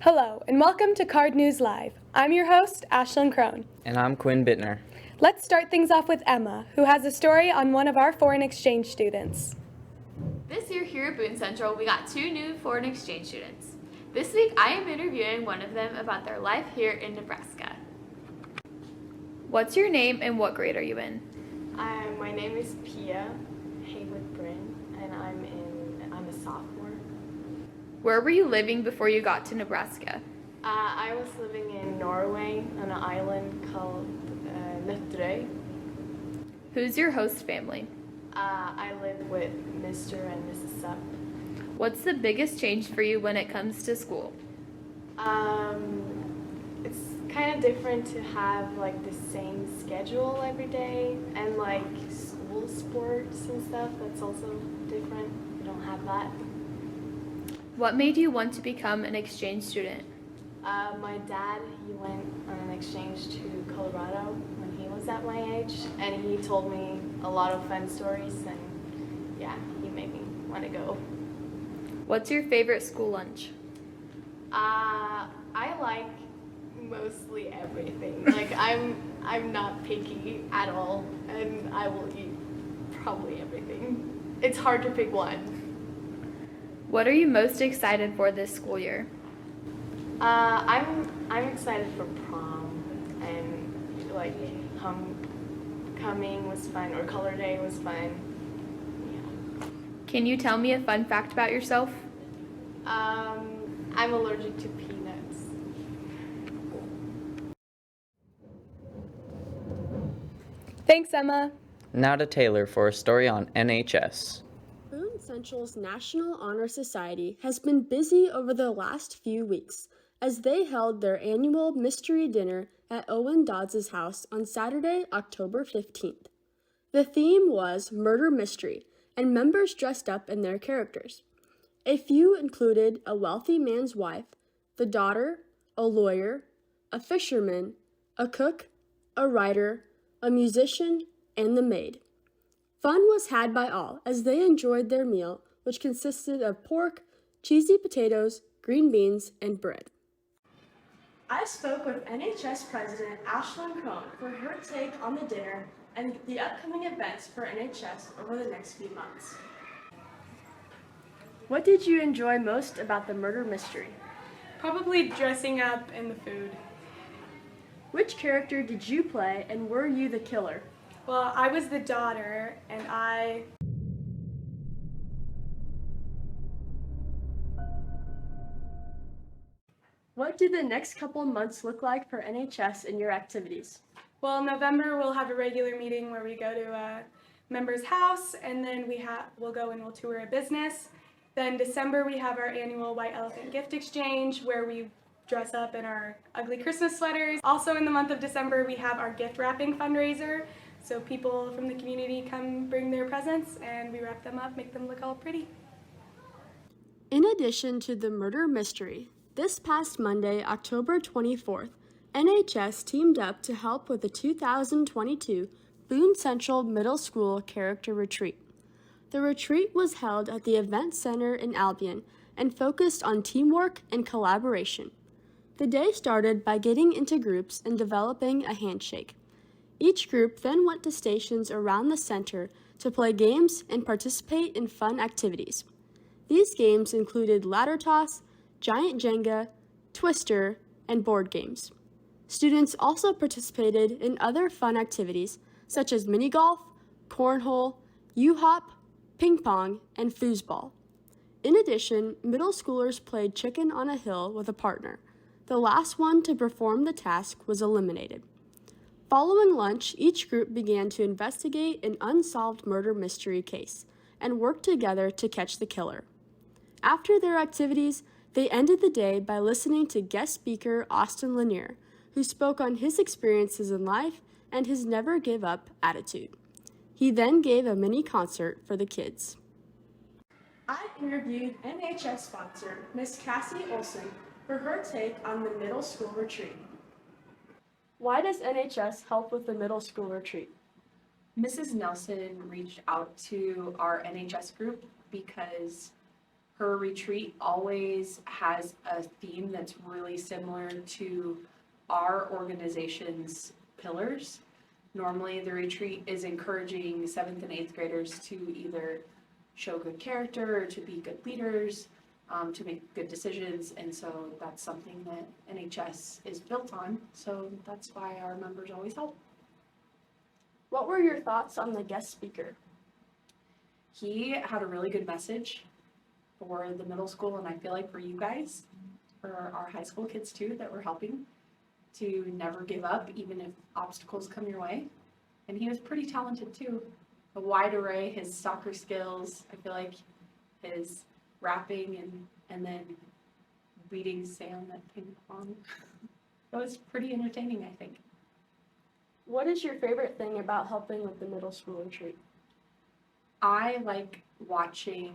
Hello, and welcome to Card News Live. I'm your host, Ashlyn Crone. And I'm Quinn Bittner. Let's start things off with Emma, who has a story on one of our foreign exchange students. This year here at Boone Central, we got two new foreign exchange students. This week, I am interviewing one of them about their life here in Nebraska. What's your name and what grade are you in? My name is Pia Haywood Bryn, and I'm a sophomore. Where were you living before you got to Nebraska? I was living in Norway on an island called Nøtterøy. Who's your host family? I live with Mr. and Mrs. Supp. What's the biggest change for you when it comes to school? It's kind of different to have like the same schedule every day, and like school sports and stuff, that's also different. We don't have that. What made you want to become an exchange student? My dad, he went on an exchange to Colorado when he was at my age, and he told me a lot of fun stories, and yeah, he made me want to go. What's your favorite school lunch? I like mostly everything. Like I'm not picky at all, and I will eat probably everything. It's hard to pick one. What are you most excited for this school year? I'm excited for prom, and like homecoming was fun, or color day was fun. Yeah. Can you tell me a fun fact about yourself? I'm allergic to peanuts. Thanks, Emma. Now to Taylor for a story on NHS. Boone Central's National Honor Society has been busy over the last few weeks as they held their annual mystery dinner at Owen Dodds' house on Saturday, October 15th. The theme was Murder Mystery, and members dressed up in their characters. A few included a wealthy man's wife, the daughter, a lawyer, a fisherman, a cook, a writer, a musician, and the maid. Fun was had by all as they enjoyed their meal, which consisted of pork, cheesy potatoes, green beans, and bread. I spoke with NHS President Ashlyn Crone for her take on the dinner and the upcoming events for NHS over the next few months. What did you enjoy most about the murder mystery? Probably dressing up and the food. Which character did you play, and were you the killer? Well, I was the daughter, and What do the next couple months look like for NHS and your activities? well, in November we'll have a regular meeting where we go to a member's house, and then we'll go and we'll tour a business. Then December we have our annual White Elephant gift exchange where we dress up in our ugly Christmas sweaters. Also in the month of December we have our gift wrapping fundraiser. So people from the community come bring their presents and we wrap them up, make them look all pretty. In addition to the murder mystery, this past Monday, October 24th, NHS teamed up to help with the 2022 Boone Central Middle School Character Retreat. The retreat was held at the Event Center in Albion and focused on teamwork and collaboration. The day started by getting into groups and developing a handshake. Each group then went to stations around the center to play games and participate in fun activities. These games included ladder toss, giant Jenga, Twister, and board games. Students also participated in other fun activities such as mini golf, cornhole, U-hop, ping pong, and foosball. In addition, middle schoolers played chicken on a hill with a partner. The last one to perform the task was eliminated. Following lunch, each group began to investigate an unsolved murder mystery case and work together to catch the killer. After their activities, they ended the day by listening to guest speaker Austin Lanier, who spoke on his experiences in life and his never-give-up attitude. He then gave a mini concert for the kids. I interviewed NHS sponsor Miss Cassie Olson for her take on the middle school retreat. Why does NHS help with the middle school retreat? Mrs. Nelson reached out to our NHS group because her retreat always has a theme that's really similar to our organization's pillars. Normally, the retreat is encouraging 7th and 8th graders to either show good character or to be good leaders, to make good decisions, and so that's something that NHS is built on, so that's why our members always help. What were your thoughts on the guest speaker? He had a really good message for the middle school, and I feel like for you guys, for our high school kids too, that we're helping, to never give up even if obstacles come your way. And he was pretty talented too. A wide array, his soccer skills, I feel like his rapping and then beating Sam at ping pong. It was pretty entertaining, I think. What is your favorite thing about helping with the middle school retreat? I like watching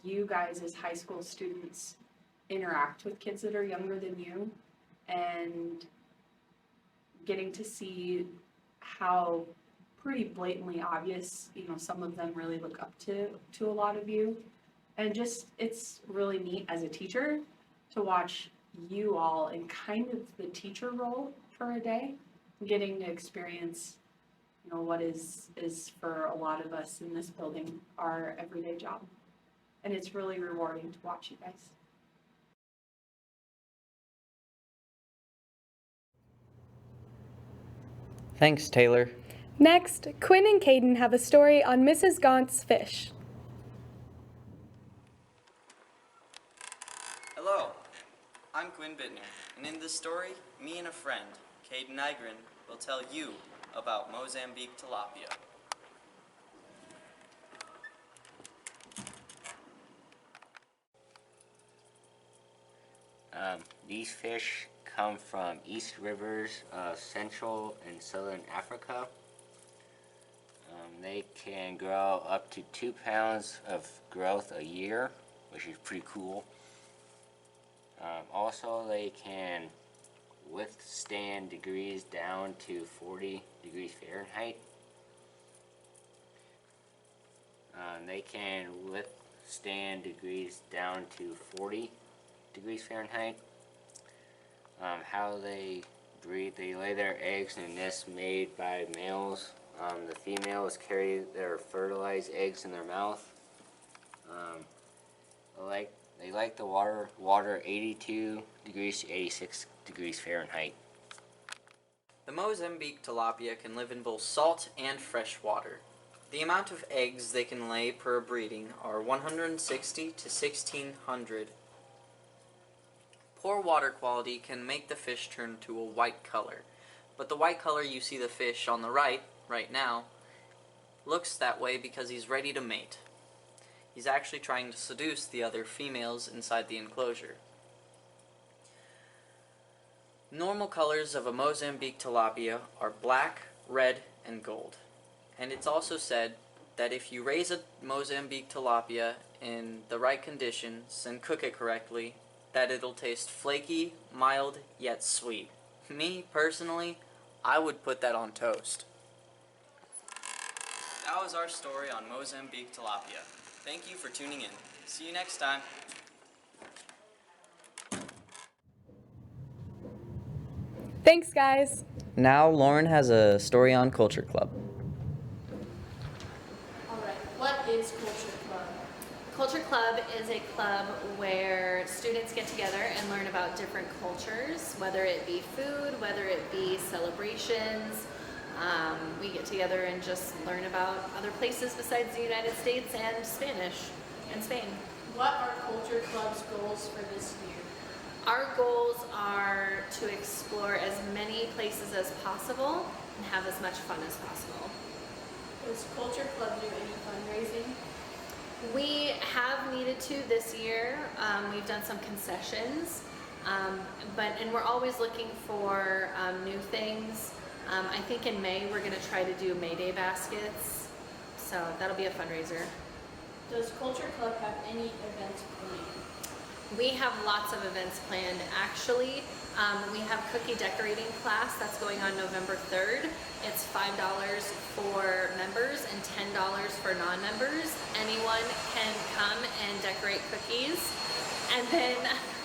you guys as high school students interact with kids that are younger than you and getting to see how pretty blatantly obvious, some of them really look up to a lot of you. And just, it's really neat as a teacher to watch you all in kind of the teacher role for a day, getting to experience, what is for a lot of us in this building our everyday job. And it's really rewarding to watch you guys. Thanks, Taylor. Next, Quinn and Caden have a story on Mrs. Gaunt's fish. Hello, I'm Quinn Bittner, and in this story, me and a friend, Caden Nygren, will tell you about Mozambique tilapia. These fish come from east rivers of Central and Southern Africa. They can grow up to 2 pounds of growth a year, which is pretty cool. Also, they can withstand degrees down to 40 degrees Fahrenheit. They can withstand degrees down to 40 degrees Fahrenheit. How they breed, they lay their eggs in a nest made by males. The females carry their fertilized eggs in their mouth. They like the water 82 degrees to 86 degrees Fahrenheit. The Mozambique tilapia can live in both salt and fresh water. The amount of eggs they can lay per breeding are 160 to 1600. Poor water quality can make the fish turn to a white color, but the white color you see the fish on the right now, looks that way because he's ready to mate. He's actually trying to seduce the other females inside the enclosure. Normal colors of a Mozambique tilapia are black, red, and gold. And it's also said that if you raise a Mozambique tilapia in the right conditions and cook it correctly, that it'll taste flaky, mild, yet sweet. Me, personally, I would put that on toast. That was our story on Mozambique tilapia. Thank you for tuning in. See you next time. Thanks, guys. Now Lauren has a story on Culture Club. Alright, what is Culture Club? Culture Club is a club where students get together and learn about different cultures, whether it be food, whether it be celebrations. We get together and just learn about other places besides the United States and Spanish and Spain. What are Culture Club's goals for this year? Our goals are to explore as many places as possible and have as much fun as possible. Does Culture Club do any fundraising? We have needed to this year. We've done some concessions, and we're always looking for new things. I think in May we're going to try to do May Day baskets, so that'll be a fundraiser. Does Culture Club have any events planned? We have lots of events planned. Actually, We have cookie decorating class that's going on November 3rd. It's $5 for members and $10 for non-members. Anyone can come and decorate cookies. And then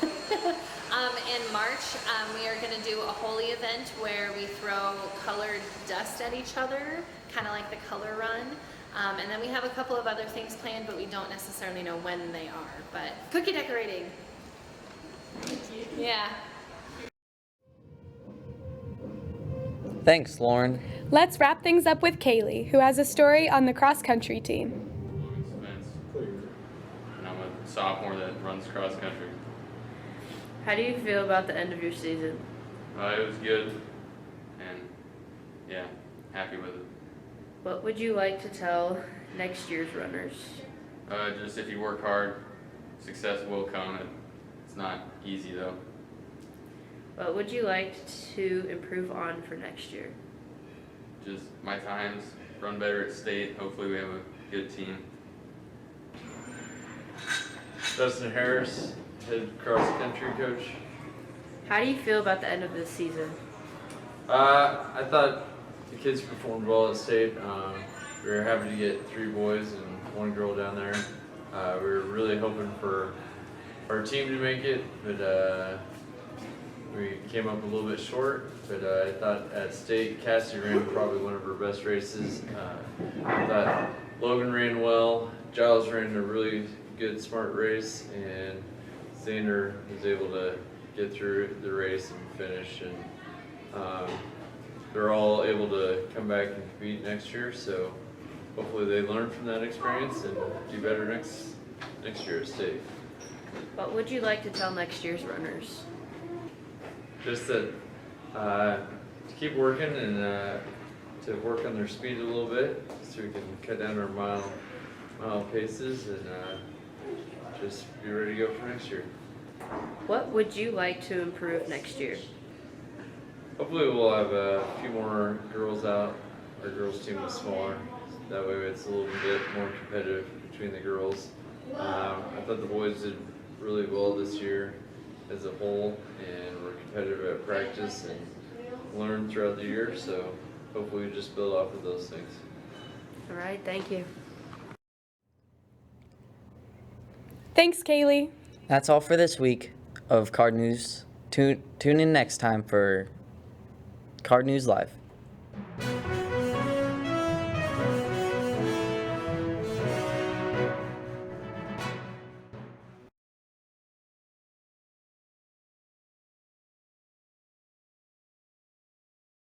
in March, we are going to do a holy event where we throw colored dust at each other, kind of like the color run. And then we have a couple of other things planned, but we don't necessarily know when they are. But cookie decorating. Thank you. Yeah. Thanks, Lauren. Let's wrap things up with Kaylee, who has a story on the cross-country team. Events. And I'm a sophomore that runs cross country. How do you feel about the end of your season? It was good, and yeah, happy with it. What would you like to tell next year's runners? Just if you work hard, success will come. It's not easy though. What would you like to improve on for next year? Just my times, run better at state. Hopefully we have a good team. Dustin Harris, head cross country coach. How do you feel about the end of this season? I thought the kids performed well at state. We were happy to get 3 boys and 1 girl down there. We were really hoping for our team to make it, but we came up a little bit short. But I thought at state, Cassie ran probably one of her best races. I thought Logan ran well. Giles ran a really good, smart race, and Xander was able to get through the race and finish. And they're all able to come back and compete next year. So hopefully they learn from that experience and do better next year at state. What would you like to tell next year's runners? Just that to keep working and to work on their speed a little bit so we can cut down our mile paces and just be ready to go for next year. What would you like to improve next year? Hopefully we'll have a few more girls out. Our girls team is smaller. That way it's a little bit more competitive between the girls. I thought the boys did really well this year as a whole, and we're competitive at practice and learn throughout the year, so hopefully we just build off of those things. All right, thank you. Thanks, Kaylee. That's all for this week of Card News. Tune in next time for Card News Live.